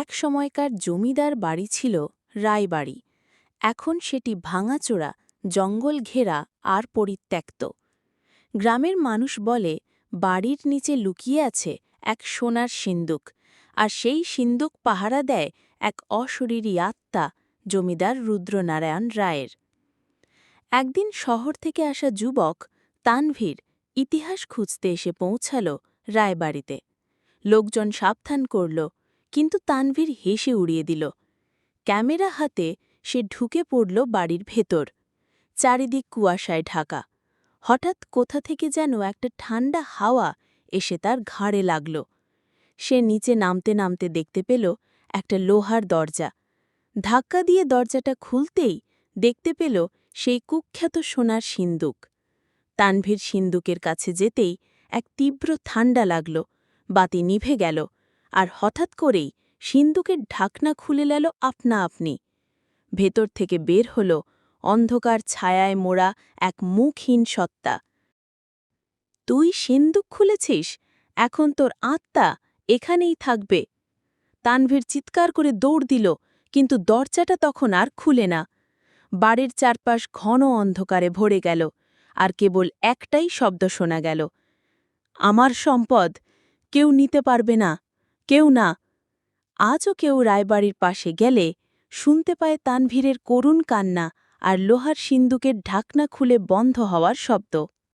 এক সময়কার জমিদার বাড়ি ছিল রায়বাড়ি। এখন সেটি ভাঙাচোরা, জঙ্গল ঘেরা আর পরিত্যক্ত। গ্রামের মানুষ বলে বাড়ির নিচে লুকিয়ে আছে এক সোনার সিন্দুক, আর সেই সিন্দুক পাহারা দেয় এক অশরীরী আত্মা, জমিদার রুদ্রনারায়ণ রায়ের। একদিন শহর থেকে আসা যুবক তানভীর ইতিহাস খুঁজতে এসে পৌঁছাল রায়বাড়িতে। লোকজন সাবধান করল, কিন্তু তানভীর হেসে উড়িয়ে দিল। ক্যামেরা হাতে সে ঢুকে পড়ল বাড়ির ভেতর। চারিদিক কুয়াশায় ঢাকা। হঠাৎ কোথা থেকে যেন একটা ঠান্ডা হাওয়া এসে তার ঘাড়ে লাগল। সে নিচে নামতে নামতে দেখতে পেল একটা লোহার দরজা। ধাক্কা দিয়ে দরজাটা খুলতেই দেখতে পেল সেই কুখ্যাত সোনার সিন্দুক। তানভীর সিন্দুকের কাছে যেতেই এক তীব্র ঠান্ডা লাগল, বাতি নিভে গেল, আর হঠাৎ করেই সিন্দুকের ঢাকনা খুলে গেল আপনা আপনি। ভেতর থেকে বের হল অন্ধকার ছায়ায় মোড়া এক মুখহীন সত্তা। তুই সিন্দুক খুলেছিস, এখন তোর আত্মা এখানেই থাকবে। তানভীর চিৎকার করে দৌড় দিল, কিন্তু দরজাটা তখন আর খুলে না। বাড়ির চারপাশ ঘন অন্ধকারে ভরে গেল, আর কেবল একটাই শব্দ শোনা গেল, আমার সম্পদ কেউ নিতে পারবে না, কেউ না। আজও কেউ রায়বাড়ির পাশে গেলে শুনতে পায় তানভীরের করুণ কান্না আর লোহার সিন্দুকের ঢাকনা খুলে বন্ধ হওয়ার শব্দ।